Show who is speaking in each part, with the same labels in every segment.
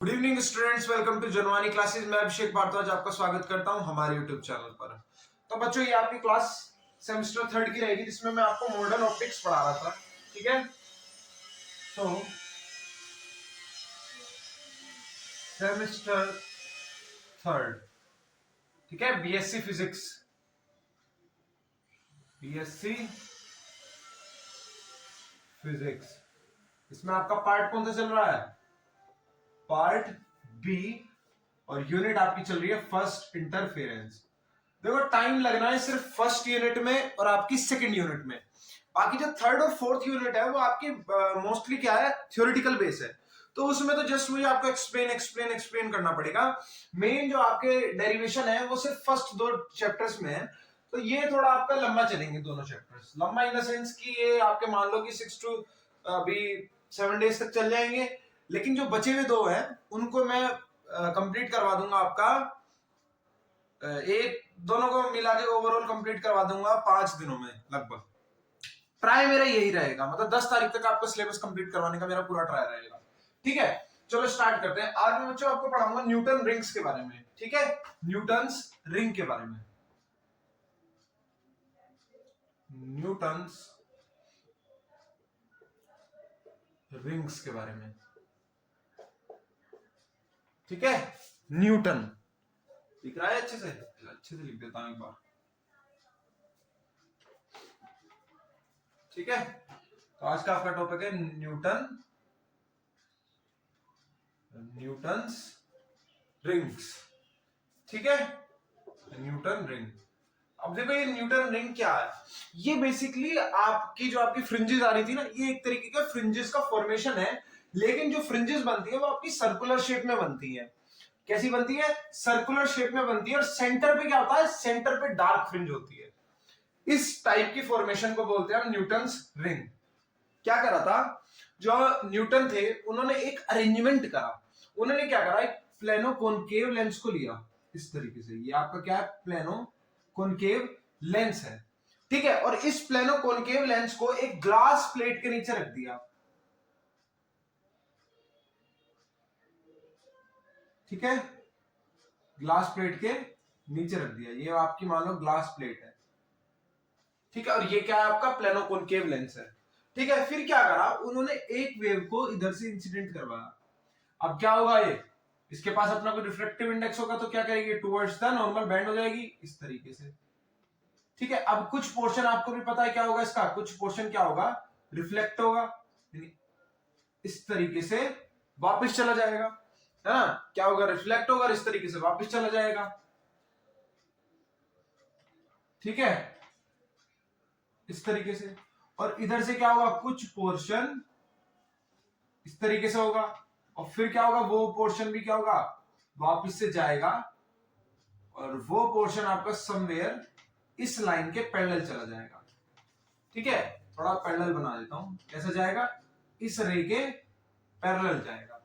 Speaker 1: Good evening students, welcome to Janvani classes. मैं अभिषेक भारद्वाज आपका स्वागत करता हूं हमारे यूट्यूब चैनल पर। तो बच्चों, ये आपकी क्लास सेमेस्टर थर्ड की रहेगी, जिसमें मैं आपको मॉडर्न ऑप्टिक्स पढ़ा रहा था। ठीक है, तो सेमेस्टर थर्ड, ठीक है, बीएससी फिजिक्स, बीएससी फिजिक्स। इसमें आपका पार्ट कौन सा चल रहा है? Part B. और यूनिट आपकी चल रही है फर्स्ट इंटरफेरेंस। देखो, टाइम लगना है सिर्फ फर्स्ट यूनिट में और आपकी सेकंड यूनिट में। बाकी जो थर्ड और फोर्थ यूनिट है वो आपकी मोस्टली क्या है, थ्योरेटिकल बेस है। तो उसमें तो जस्ट मुझे आपको एक्सप्लेन करना पड़ेगा। मेन जो आपके डेरिवेशन है वो सिर्फ फर्स्ट दो चैप्टर्स में है। तो ये थोड़ा आपका लंबा चलेंगे दोनों चैप्टर्स। लंबा इन द सेंस कि ये आपके मान लो कि 6 टू अभी 7 डेज तक चल जाएंगे। लेकिन जो बचे हुए दो हैं उनको मैं कंप्लीट करवा दूंगा आपका एक दोनों को मिला के ओवरऑल कंप्लीट करवा दूंगा 5 दिनों में लगभग। ट्राई मेरा यही रहेगा, मतलब 10 तारीख तक आपको सिलेबस कंप्लीट करवाने का मेरा पूरा ट्राई रहेगा। ठीक है, चलो स्टार्ट करते हैं। आज मैं बच्चों आपको पढ़ाऊंगा न्यूटन रिंग्स के बारे में। ठीक है, न्यूटन्स रिंग के बारे में, न्यूटन्स रिंग्स के बारे में। ठीक है, न्यूटन लिख रहा है अच्छे से लिख देता हूं एक बार। ठीक है, तो आज का आपका टॉपिक है न्यूटन्स रिंग्स। ठीक है, न्यूटन रिंग। अब देखो, ये न्यूटन रिंग क्या है? ये बेसिकली आपकी जो आपकी फ्रिंजेस आ रही थी ना, ये एक तरीके का फ्रिंजेस का फॉर्मेशन है। लेकिन जो फ्रिंजेस बनती है वो आपकी सर्कुलर शेप में बनती है। कैसी बनती है? सर्कुलर शेप में बनती है। और सेंटर पे क्या होता है? सेंटर पे डार्क फ्रिंज होती है। इस टाइप की फॉर्मेशन को बोलते हैं हम न्यूटन्स रिंग। क्या करा था जो न्यूटन थे, उन्होंने एक अरेंजमेंट करा। उन्होंने क्या करा, एक प्लेनो कॉनकेव लेंस को लिया इस तरीके से। ये आपका क्या है? प्लेनो कॉनकेव लेंस है। ठीक है, और इस प्लेनो कॉनकेव लेंस को एक ग्लास प्लेट के नीचे रख दिया। ठीक है, ग्लास प्लेट के नीचे रख दिया। ये आपकी मान लो ग्लास प्लेट है। ठीक है, और ये क्या है? आपका प्लेनो कॉनकेव लेंस है। ठीक है, फिर क्या करा उन्होंने? एक वेव को इधर से इंसिडेंट करवाया। अब क्या होगा? ये इसके पास अपना कोई रिफ्लेक्टिव इंडेक्स होगा तो क्या करेगी? टुवर्ड्स द नॉर्मल बेंड हो जाएगी इस तरीके से। ठीक है, अब कुछ पोर्शन आपको भी पता है क्या होगा इसका। कुछ पोर्शन क्या होगा? रिफ्लेक्ट होगा, इस तरीके से वापस चला जाएगा। है ना? क्या होगा? रिफ्लेक्ट होगा, इस तरीके से वापस चला जाएगा। ठीक है, इस तरीके से। और इधर से क्या होगा? कुछ पोर्शन इस तरीके से होगा। और फिर क्या होगा? वो पोर्शन भी क्या होगा? वापस से जाएगा। और वो पोर्शन आपका समवेयर इस लाइन के पैरेलल चला जाएगा। ठीक है, थोड़ा पैरेलल बना देता हूं। कैसे जाएगा? इस रे के पैरेलल जाएगा।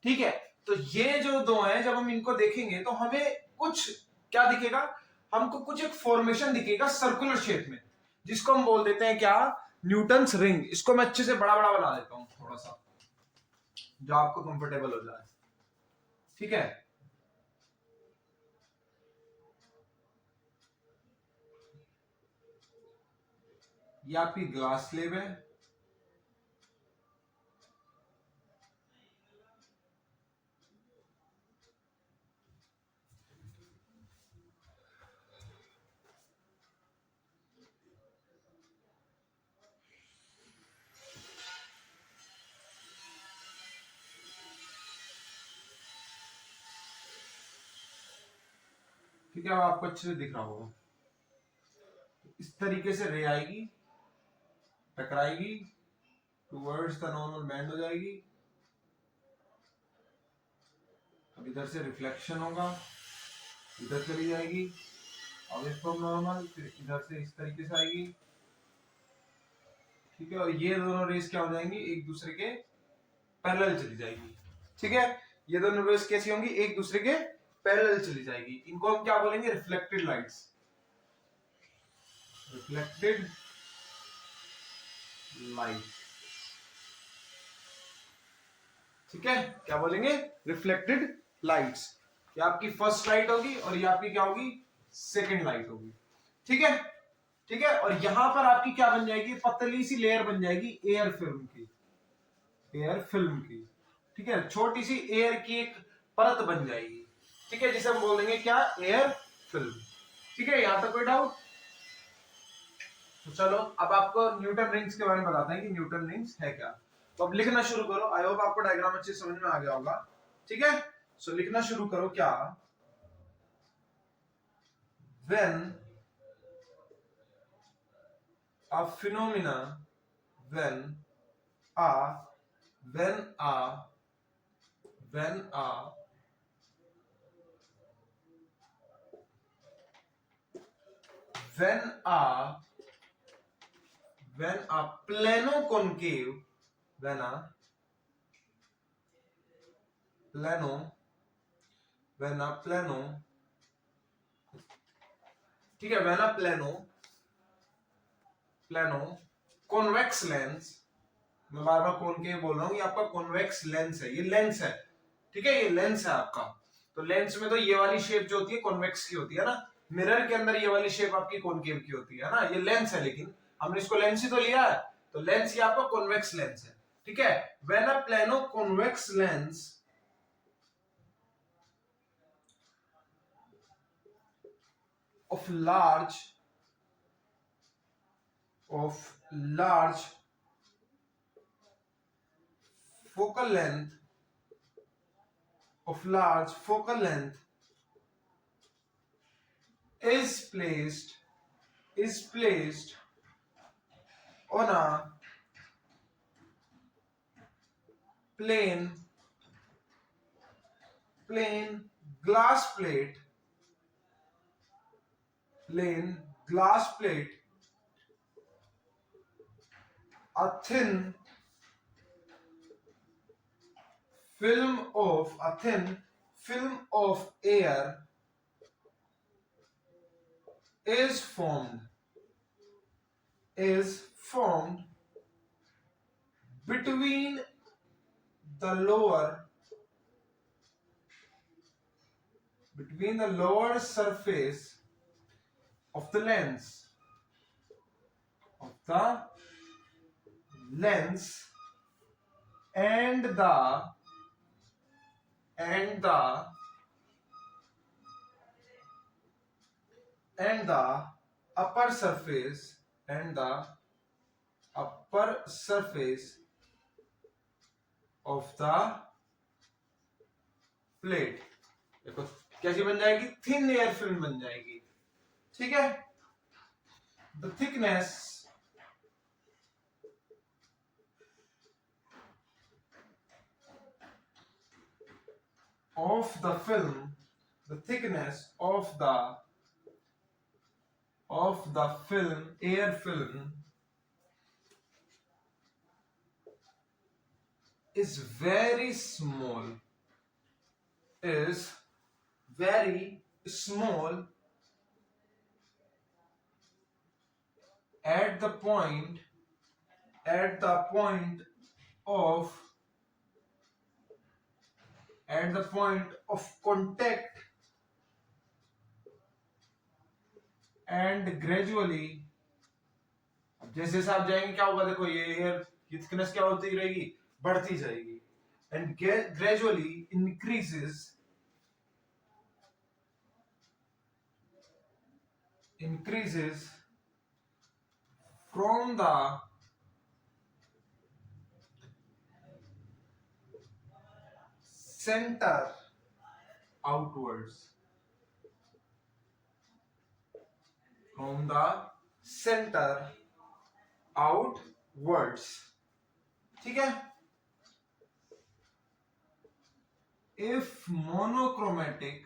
Speaker 1: ठीक है, तो ये जो दो हैं, जब हम इनको देखेंगे तो हमें कुछ क्या दिखेगा? हमको कुछ एक फॉर्मेशन दिखेगा सर्कुलर शेप में, जिसको हम बोल देते हैं क्या? Newton's ring. इसको मैं अच्छे से बड़ा बड़ा बना देता हूं थोड़ा सा, जो आपको कंफर्टेबल हो जाए। ठीक है, ये आपकी ग्लास स्लेब है। ठीक है, अब आपको अच्छे से दिख रहा होगा। इस तरीके से रे आएगी, टकराएगी, टुवर्ड्स द नॉर्मल बेंड हो जाएगी। अब इधर से रिफ्लेक्शन होगा, इधर चली जाएगी, अवे फ्रॉम नॉर्मल, फिर इधर से इस तरीके से आएगी। ठीक है, और ये दोनों रेस क्या हो जाएंगी? एक दूसरे के पैरेलल चली जाएगी। ठीक है, ये दोनों रेस कैसी होंगी? एक दूसरे के पैरेलल चली जाएगी। इनको हम क्या बोलेंगे? Reflected lights, reflected light. ठीक है, क्या बोलेंगे, रिफ्लेक्टेड लाइट्स। ये आपकी फर्स्ट लाइट होगी और ये आपकी क्या होगी, सेकेंड लाइट होगी। ठीक है, ठीक है। और यहां पर आपकी क्या बन जाएगी, पतली सी लेयर बन जाएगी एयर फिल्म की, एयर फिल्म की। ठीक है, छोटी सी एयर की एक परत बन जाएगी। ठीक है, जिसे हम बोलेंगे क्या, एयर फिल्म। ठीक है, यहां तक कोई डाउट? तो चलो अब आपको न्यूटन रिंग्स के बारे में बताते हैं कि न्यूटन रिंग्स है क्या। तो अब लिखना शुरू करो। आई होप आपको डायग्राम अच्छे समझ में आ गया होगा। ठीक है, सो लिखना शुरू करो। क्या, when a phenomena, when a when a when a when a when a plano concave, when a plano when a plano, ठीक है, when a plano convex lens, मैं बार बार कॉनकेव बोल रहा हूं, ये आपका कॉन्वेक्स लेंस है, ये लेंस है। ठीक है, ये लेंस है आपका। तो लेंस में तो ये वाली शेप जो होती है कॉन्वेक्स की होती है ना, मिरर के अंदर ये वाली शेप आपकी कॉनकेव की होती है ना, ये लेंस है, लेकिन हमने इसको लेंस ही तो लिया है, तो लेंस ये आपका कॉन्वेक्स लेंस है। ठीक है, when a plano convex lens of large focal length is placed on a plain glass plate, a thin film of air is formed between the lower surface of the lens and the upper surface of the plate. देखो कैसी बन जाएगी, thin air film बन जाएगी। ठीक है, the thickness of the film, air film is very small, at the point of contact and gradually, जैसे जैसे आप जाएंगे क्या होगा, देखो ये एयर की थिकनेस क्या होती रहेगी, बढ़ती जाएगी, and gradually increases from the center outwards, ठीक है। if monochromatic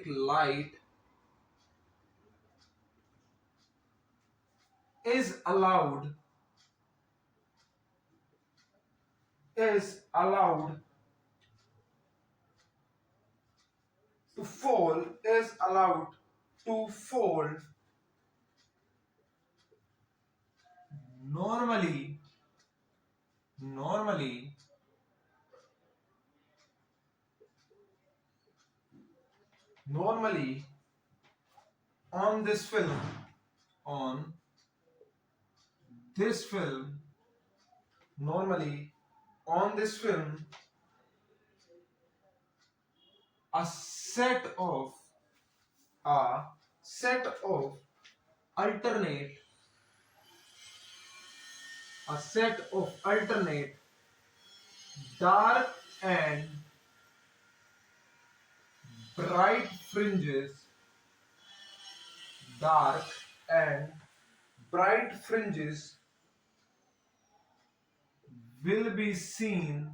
Speaker 1: light is allowed to fall normally on this film normally on this film a set of alternate dark and bright fringes dark and bright fringes will be seen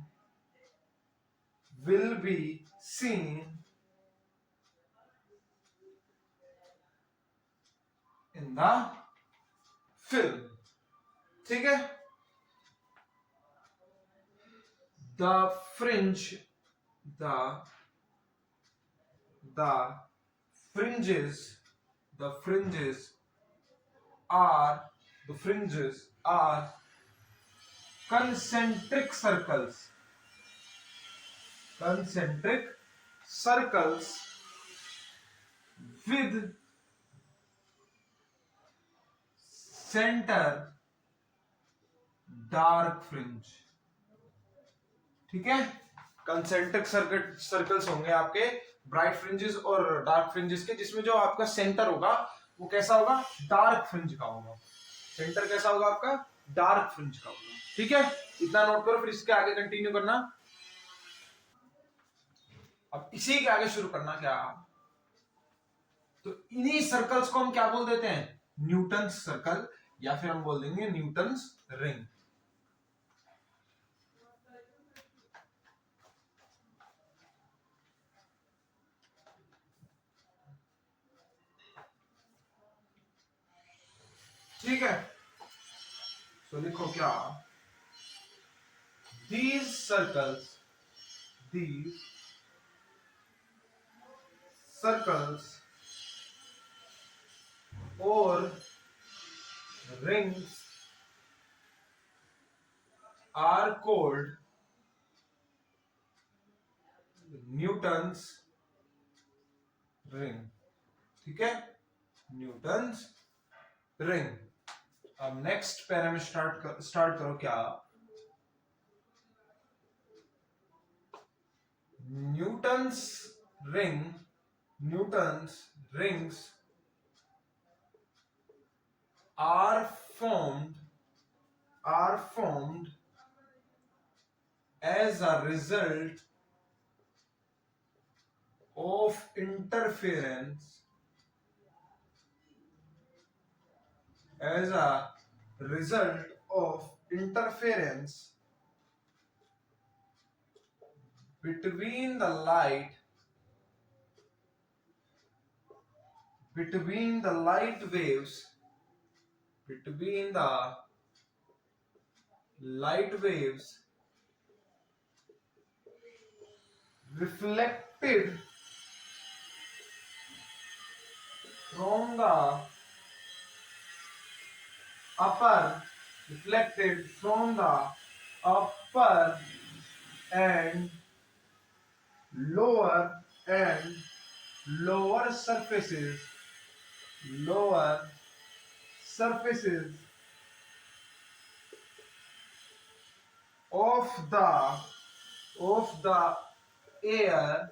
Speaker 1: in the film. ठीक है. The fringe the fringes are concentric circles with center dark fringe. ठीक है. Concentric circles होंगे आपके bright fringes और dark fringes के, जिसमें जो आपका सेंटर होगा वो कैसा होगा, डार्क फ्रिंज का होगा. सेंटर कैसा होगा आपका, डार्क फ्रिंज का होगा. ठीक है, इतना नोट करो, फिर इसके आगे कंटिन्यू करना. अब इसी के आगे शुरू करना क्या, तो इन्हीं सर्कल्स को हम क्या बोल देते हैं, न्यूटन सर्कल, या फिर हम बोल देंगे न्यूटन्स रिंग. ठीक है, तो लिखो क्या, these circles or rings are called Newton's ring. ठीक है, न्यूटन्स रिंग. अब नेक्स्ट पैरा में स्टार्ट करो क्या, Newton's rings are formed as a result of interference between the light waves reflected from the upper and lower surfaces of the air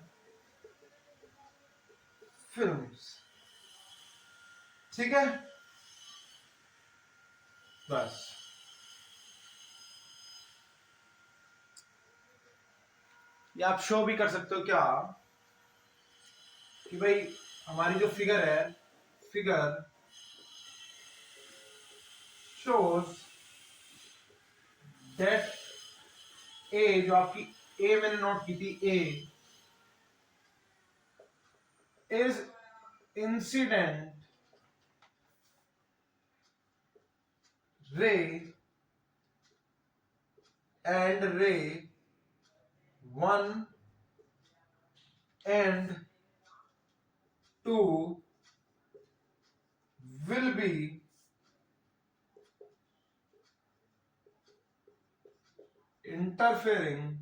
Speaker 1: films. ठीक है, बस. या आप शो भी कर सकते हो क्या, कि भाई हमारी जो फिगर है, फिगर shows that A, जो आपकी A मैंने नोट की थी, A is incident ray and ray 1 and 2 will be interfering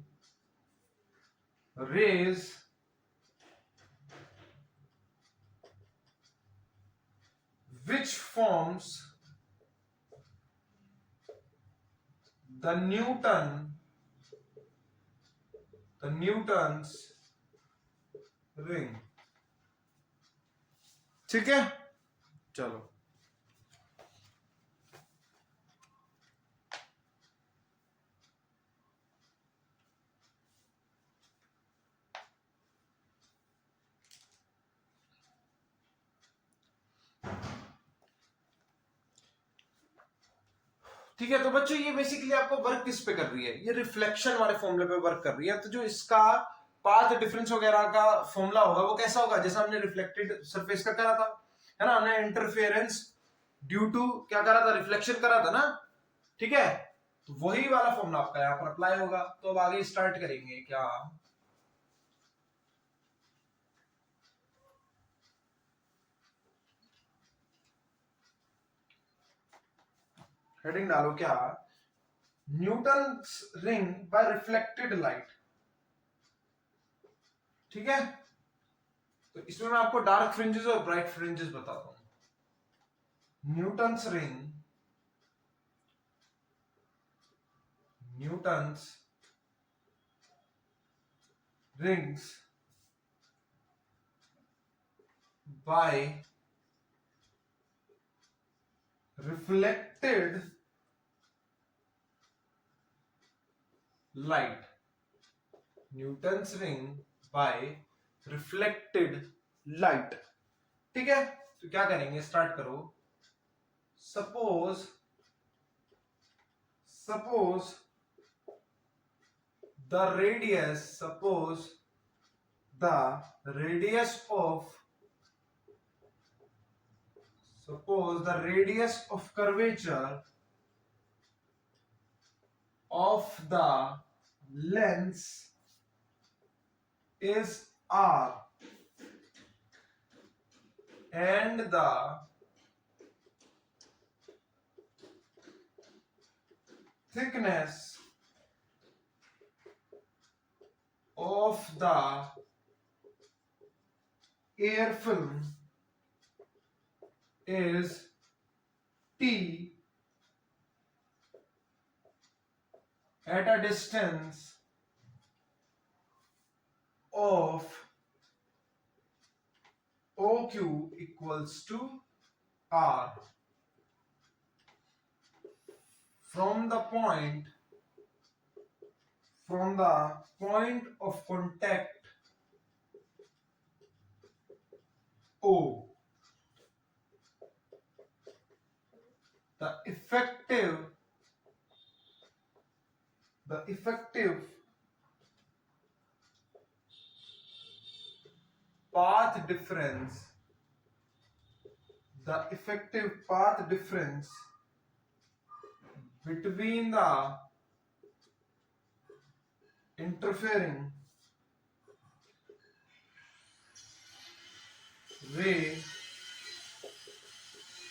Speaker 1: rays which forms the Newton's ring। ठीक है, चलो ठीक है। तो बच्चों ये बेसिकली आपको वर्क किस पे कर रही है, ये रिफ्लेक्शन वाले फॉर्मूले पे वर्क कर रही है। तो जो इसका पाथ डिफरेंस वगैरह का फॉर्मूला होगा वो कैसा होगा, जैसा हमने रिफ्लेक्टेड सरफेस का करा था, है ना, हमने इंटरफेरेंस ड्यू टू क्या करा था, रिफ्लेक्शन करा था ना, ठीक है। तो वही वाला फॉर्मूला आपका यहाँ पर अप्लाई होगा। तो अब आगे स्टार्ट करेंगे क्या, हेडिंग डालो क्या, Newton's ring by reflected light. ठीक है, तो इसमें मैं आपको डार्क फ्रिंजेस और ब्राइट फ्रिंजेस बताता हूं। Newton's rings by reflected light, Newton's ring by reflected light. ठीक है, तो क्या करेंगे, स्टार्ट करो। Suppose the radius of curvature of the lens is r and the thickness of the air film is t at a distance of OQ equals to R from the point of contact O. The effective path difference between the interfering ray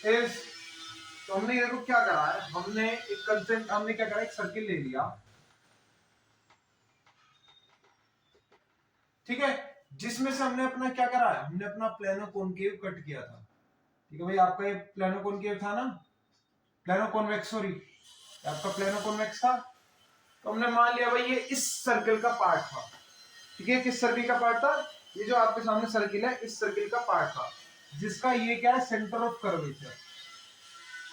Speaker 1: is, तो हमने देखो क्या करा है, हमने क्या करा, एक सर्किल ले लिया, ठीक है, जिसमें से हमने अपना क्या करा है, हमने अपना प्लेनो कॉनकेव कट किया था। ठीक है भाई, आपका ये प्लेनो कॉनकेव था ना, प्लेनो कॉन्वेक्स, सॉरी आपका प्लेनो कॉन्वेक्स था। तो हमने मान लिया भाई ये इस सर्किल का पार्ट था। ठीक है, किस सर्किल का पार्ट था, ये जो आपके सामने सर्किल है इस सर्किल का पार्ट था, जिसका ये क्या है, सेंटर ऑफ कर्वेचर।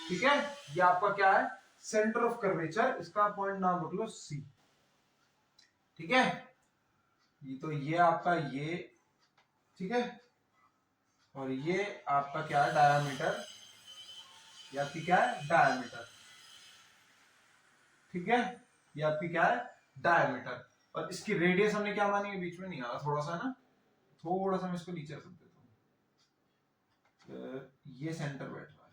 Speaker 1: ठीक है, ये आपका क्या है, सेंटर ऑफ कर्वेचर, इसका पॉइंट नाम रख लो सी। ठीक है, ये आपका ये, ठीक है, और ये आपका क्या है, डायामीटर, ये आपकी क्या है, डायामीटर। ठीक है, ये आपकी क्या है, डायामीटर, और इसकी रेडियस हमने क्या मानी है, बीच में नहीं आ रहा, थोड़ा सा ना, थोड़ा सा मैं इसको नीचे रख देता हूं, ये सेंटर बैठ रहा है,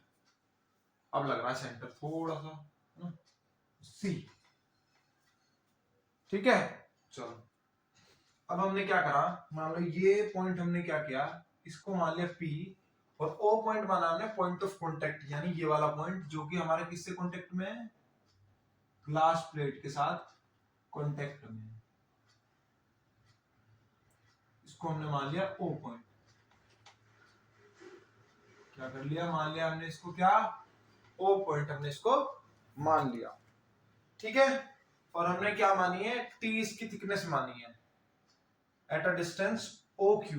Speaker 1: अब लग रहा है सेंटर थोड़ा सा ना, सी। ठीक है, चलो अब हमने क्या करा, मान लो ये पॉइंट हमने क्या किया, इसको मान लिया P, और O पॉइंट माना हमने पॉइंट ऑफ कांटेक्ट, यानी ये वाला पॉइंट जो कि हमारे किससे कांटेक्ट में है, ग्लास प्लेट के साथ कांटेक्ट में, इसको हमने मान लिया O पॉइंट। क्या कर लिया, मान लिया हमने इसको, क्या O पॉइंट हमने इसको मान लिया। ठीक है, और हमने क्या मानी है, T इसकी थिकनेस मानी है at a distance OQ,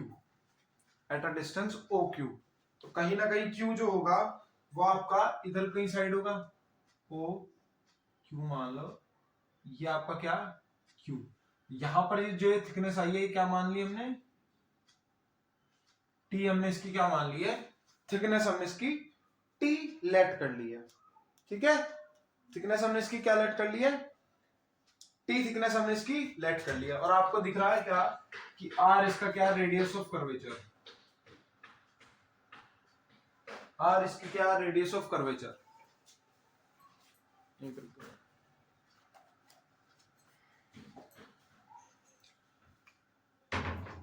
Speaker 1: at a distance OQ। तो कहीं ना कहीं Q जो होगा वो आपका इधर कहीं साइड होगा, OQ मान लो, ये आपका क्या Q। यहां पर जो ये थिकनेस आई है ये क्या मान ली हमने, T हमने इसकी क्या मान ली है, थिकनेस हमने इसकी T लेट कर ली है। ठीक है, थिकनेस हमने इसकी क्या लेट कर ली है, T थिकनेस हमने इसकी लेट कर लिया। और आपको दिख रहा है क्या कि R इसका क्या, रेडियस ऑफ कर्वेचर, R इसकी क्या, रेडियस ऑफ कर्वेचर।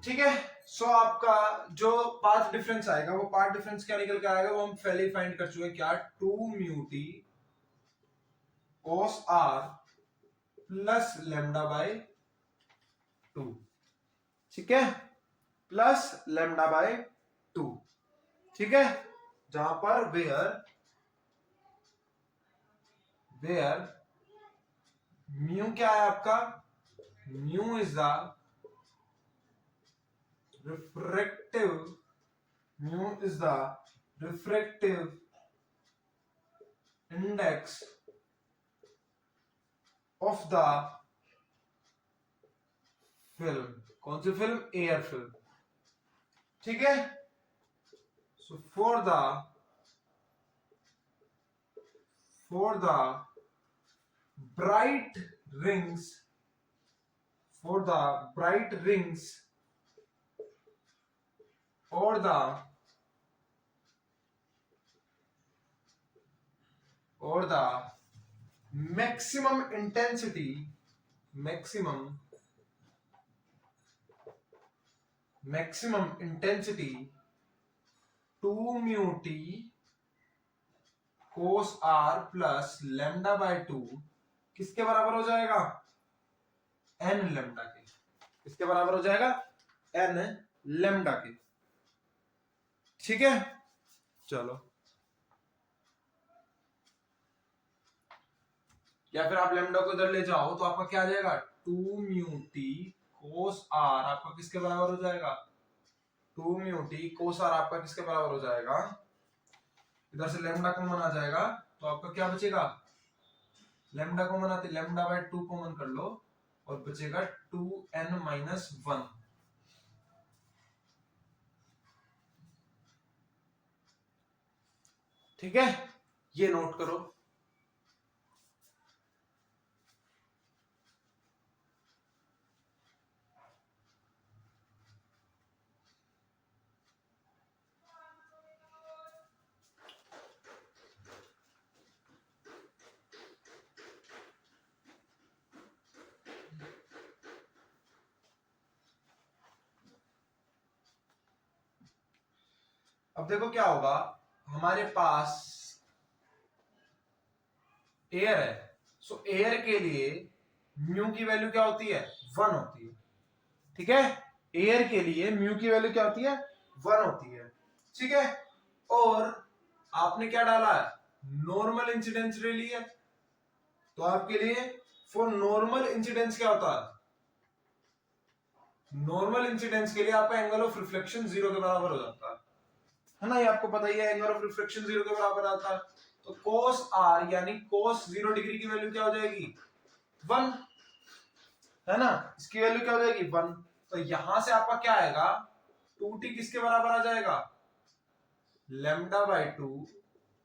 Speaker 1: ठीक है, सो आपका जो पाथ डिफरेंस आएगा वो पाथ डिफरेंस क्या निकल के आएगा, वो हम पहले ही फाइंड कर चुके हैं, क्या 2 mu T cos r plus lambda by 2। ठीक है, प्लस लेमडा बाय 2। ठीक है, जहां पर वेयर म्यू क्या है आपका, mu is the refractive, mu is the refractive index of the film। कौन सी फिल्म, एयर फिल्म। ठीक है, so for the bright rings, for the bright rings or the maximum intensity 2 mu t cos r plus lambda by 2 किसके बराबर हो जाएगा, n lambda के। किसके बराबर हो जाएगा, n लेमडा के। ठीक है, चलो, या फिर आप लेमडा को इधर ले जाओ तो आपका क्या आ जाएगा, 2 म्यू टी कोस आर आपका किसके बराबर हो जाएगा, 2 म्यू टी कोस आर आपका किसके बराबर हो जाएगा, इधर से लेमडा कॉमन आ जाएगा तो आपका क्या बचेगा, लेमडा कॉमन आते लेमडा बाय 2 कॉमन कर लो और बचेगा 2n-1। ठीक है, ये नोट करो। अब देखो क्या होगा, हमारे पास एयर है, सो एयर के लिए म्यू की वैल्यू क्या होती है, 1 होती है। ठीक है, एयर के लिए म्यू की वैल्यू क्या होती है, 1 होती है। ठीक है, और आपने क्या डाला है, नॉर्मल इंसिडेंस ले लिया, तो आपके लिए फॉर नॉर्मल इंसिडेंस क्या होता है, नॉर्मल इंसिडेंस के लिए आपका एंगल ऑफ रिफ्लेक्शन 0 के बराबर हो जाता है ना, ये आपको पता ही है, एंगल ऑफ रिफ्लेक्शन 0 के बराबर आता है। तो cos r यानी cos 0 डिग्री की वैल्यू क्या हो जाएगी, 1, है ना, इसकी वैल्यू क्या हो जाएगी, 1। तो यहां से आपका क्या आएगा, 2t किसके बराबर आ जाएगा, लेमडा बाय 2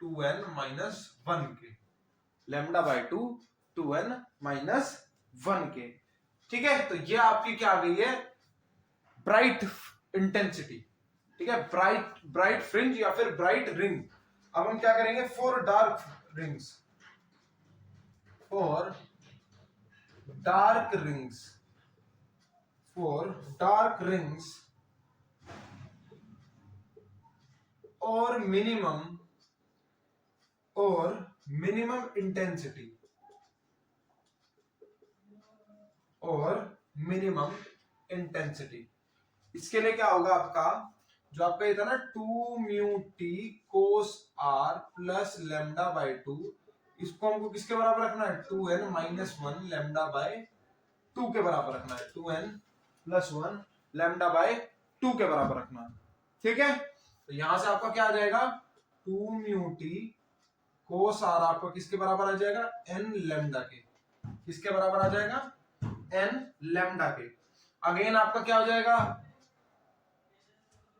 Speaker 1: 2n-1 के, लेमडा बाय 2 2n-1 के। ठीक है, तो ये आपकी क्या आ गई है, ब्राइट इंटेंसिटी। ठीक है, ब्राइट फ्रिंज या फिर ब्राइट रिंग। अब हम क्या करेंगे, for dark rings, for dark rings और मिनिमम इंटेंसिटी, और मिनिमम इंटेंसिटी। इसके लिए क्या होगा आपका, जो आपका ये था ना 2 mu T cos are plus lambda by 2, इसको हमको किसके बराबर रखना है, 2n माइनस 1 लेमडा बाय 2 के बराबर रखना है, 2n प्लस 1 लेमडा बाय 2 के बराबर रखना है। ठीक है, तो यहां से आपका क्या आ जाएगा, 2 म्यू टी कोस आर आपका किसके बराबर आ जाएगा, n लेमडा के, किसके बराबर आ जाएगा, n लेमडा के। अगेन आपका क्या हो जाएगा,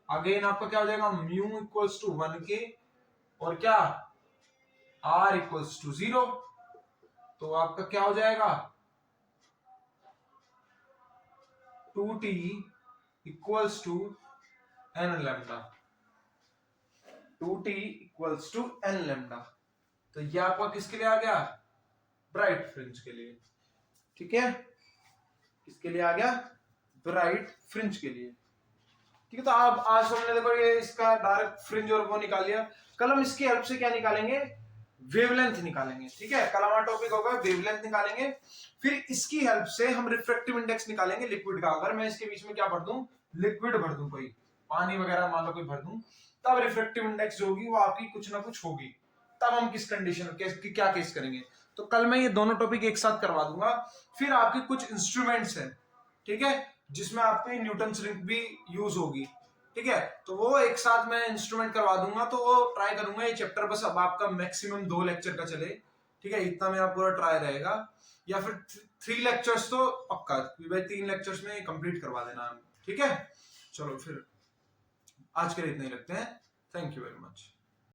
Speaker 1: अगेन आपका क्या हो जाएगा, म्यू इक्वल्स टू 1 के और क्या r इक्वल्स टू 0, तो आपका क्या हो जाएगा 2t equals to n lambda, 2t equals to n lambda. तो ये आपका किसके लिए आ गया, ब्राइट फ्रिंज के लिए। ठीक है, किसके लिए आ गया, ब्राइट फ्रिंज के लिए। ठीक है, तो आप आज हमने देखो ये इसका डायरेक्ट फ्रिंज और वो निकाल लिया। कल हम इसकी हेल्प से क्या निकालेंगे, वेवलेंथ निकालेंगे। ठीक है, कल हमारा टॉपिक होगा वेवलेंथ निकालेंगे। फिर इसकी हेल्प से हम रिफ्रैक्टिव इंडेक्स निकालेंगे लिक्विड का। अगर मैं इसके बीच में क्या भर दूं, लिक्विड भर दूं, कोई पानी वगैरह मान लो कोई भर दूं, तब रिफ्रैक्टिव इंडेक्स जो होगी वो आपकी कुछ ना कुछ होगी। तब हम किस कंडीशन क्या केस करेंगे, तो कल मैं ये दोनों टॉपिक एक साथ करवा दूंगा। फिर आपके कुछ इंस्ट्रूमेंट्स हैं, ठीक है, जिसमें आपकी न्यूटन रिंग भी यूज होगी। ठीक है, तो वो एक साथ मैं इंस्ट्रूमेंट करवा दूंगा। तो वो ट्राई करूंगा ये चैप्टर बस अब आपका मैक्सिमम 2 लेक्चर का चले। ठीक है, इतना मेरा पूरा ट्राई रहेगा, या फिर 3 लेक्चर्स तो पक्का, भाई 3 लेक्चर्स में कंप्लीट करवा देना। ठीक है, चलो फिर आज के लिए इतना ही रखते हैं। Thank you very much.